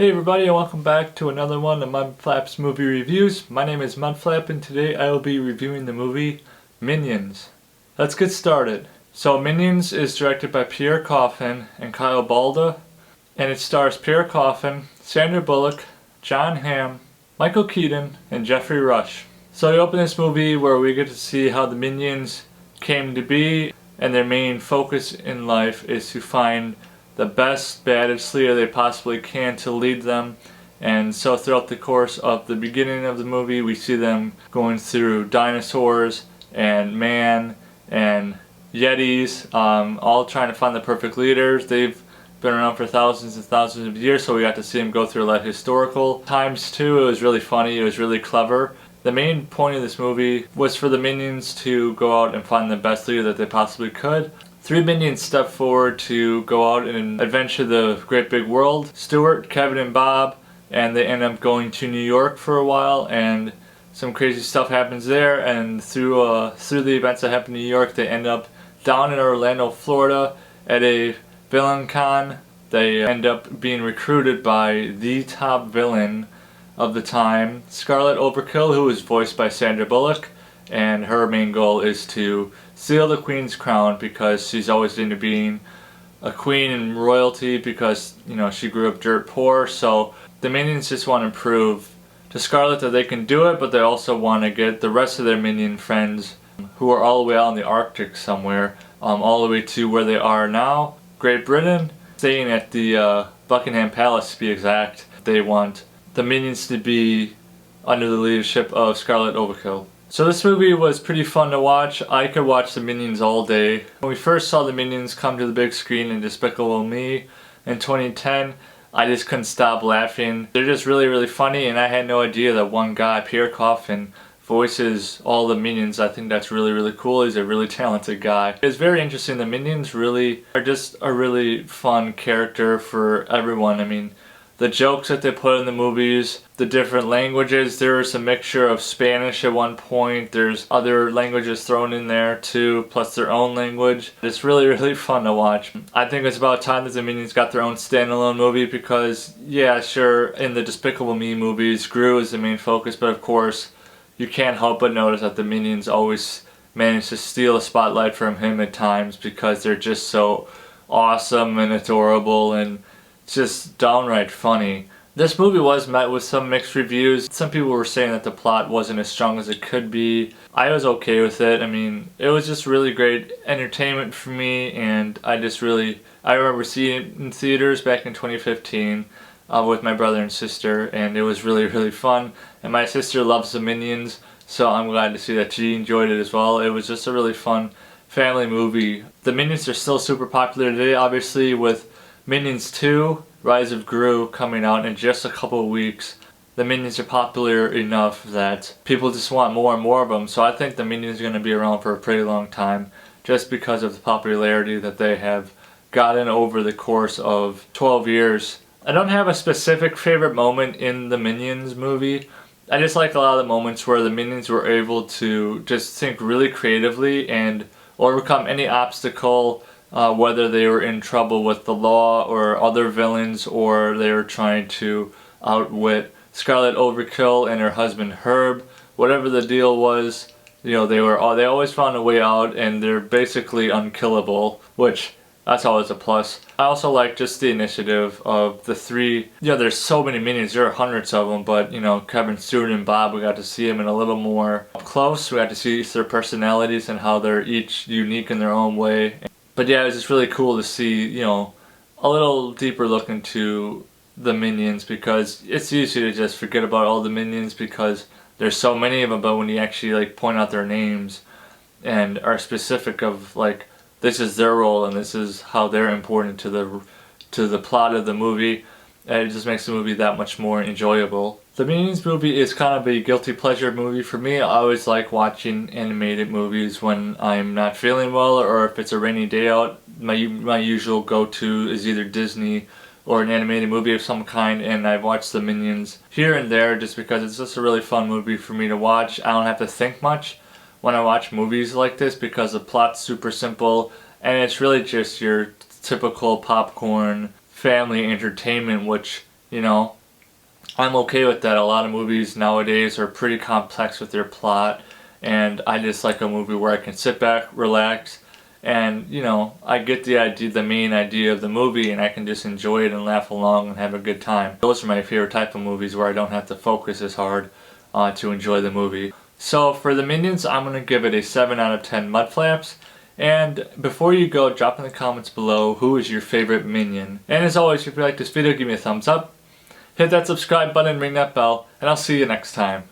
Hey everybody, and welcome back to another one of Mudflap's movie reviews. My name is Mudflap, and today I will be reviewing the movie Minions. Let's get started. So Minions is directed by Pierre Coffin and Kyle Balda, and it stars Pierre Coffin, Sandra Bullock, John Hamm, Michael Keaton, and Jeffrey Rush. So we open this movie where we get to see how the Minions came to be, and their main focus in life is to find the best, baddest leader they possibly can to lead them. And so throughout the course of the beginning of the movie, we see them going through dinosaurs and man and yetis, all trying to find the perfect leaders. They've been around for thousands and thousands of years, so we got to see them go through a lot of historical times too. It was really funny, it was really clever. The main point of this movie was for the Minions to go out and find the best leader that they possibly could. Three Minions step forward to go out and adventure the great big world. Stuart, Kevin, and Bob, and they end up going to New York for a while, and some crazy stuff happens there. And through the events that happen in New York, they end up down in Orlando, Florida, at a villain con. They end up being recruited by the top villain of the time, Scarlet Overkill, who is voiced by Sandra Bullock. And her main goal is to steal the queen's crown because she's always into being a queen and royalty because, you know, she grew up dirt poor. So the Minions just want to prove to Scarlet that they can do it, but they also want to get the rest of their Minion friends who are all the way out in the Arctic somewhere, all the way to where they are now, Great Britain, staying at the Buckingham Palace to be exact. They want the Minions to be under the leadership of Scarlet Overkill. So this movie was pretty fun to watch. I could watch the Minions all day. When we first saw the Minions come to the big screen in Despicable Me in 2010, I just couldn't stop laughing. They're just really, really funny, and I had no idea that one guy, Pierre Coffin, voices all the Minions. I think that's really, really cool. He's a really talented guy. It's very interesting. The Minions really are just a really fun character for everyone. I mean, the jokes that they put in the movies, the different languages. There was a mixture of Spanish at one point. There's other languages thrown in there too, plus their own language. It's really, really fun to watch. I think it's about time that the Minions got their own standalone movie because, yeah, sure, in the Despicable Me movies, Gru is the main focus, but of course, you can't help but notice that the Minions always manage to steal a spotlight from him at times because they're just so awesome and adorable and just downright funny. This movie was met with some mixed reviews. Some people were saying that the plot wasn't as strong as it could be. I was okay with it. I mean, it was just really great entertainment for me, and I remember seeing it in theaters back in 2015 with my brother and sister, and it was really, really fun. And my sister loves the Minions, so I'm glad to see that she enjoyed it as well. It was just a really fun family movie. The Minions are still super popular today, obviously, with Minions 2, Rise of Gru coming out in just a couple of weeks. The Minions are popular enough that people just want more and more of them, so I think the Minions are going to be around for a pretty long time just because of the popularity that they have gotten over the course of 12 years. I don't have a specific favorite moment in the Minions movie. I just like a lot of the moments where the Minions were able to just think really creatively and overcome any obstacle, whether they were in trouble with the law or other villains, or they were trying to outwit Scarlet Overkill and her husband Herb. Whatever the deal was, you know, they always found a way out, and they're basically unkillable, which that's always a plus. I also like just the initiative of the three. You know, there's so many Minions, there are hundreds of them, but you know, Kevin, Stuart, and Bob, we got to see them in a little more up close. We got to see their personalities and how they're each unique in their own way. But yeah, it was just really cool to see, you know, a little deeper look into the Minions, because it's easy to just forget about all the Minions because there's so many of them, but when you actually like point out their names and are specific of like, this is their role and this is how they're important to the plot of the movie, it just makes the movie that much more enjoyable. The Minions movie is kind of a guilty pleasure movie for me. I always like watching animated movies when I'm not feeling well, or if it's a rainy day out. My usual go-to is either Disney or an animated movie of some kind, and I've watched the Minions here and there just because it's just a really fun movie for me to watch. I don't have to think much when I watch movies like this because the plot's super simple, and it's really just your typical popcorn family entertainment, which you know, I'm okay with that. A lot of movies nowadays are pretty complex with their plot, and I just like a movie where I can sit back, relax, and you know, I get the idea, the main idea of the movie, and I can just enjoy it and laugh along and have a good time. Those are my favorite type of movies where I don't have to focus as hard to enjoy the movie. So for the Minions, I'm going to give it a 7 out of 10 Mudflaps. And before you go, drop in the comments below who is your favorite Minion. And as always, if you like this video, give me a thumbs up, hit that subscribe button, ring that bell, and I'll see you next time.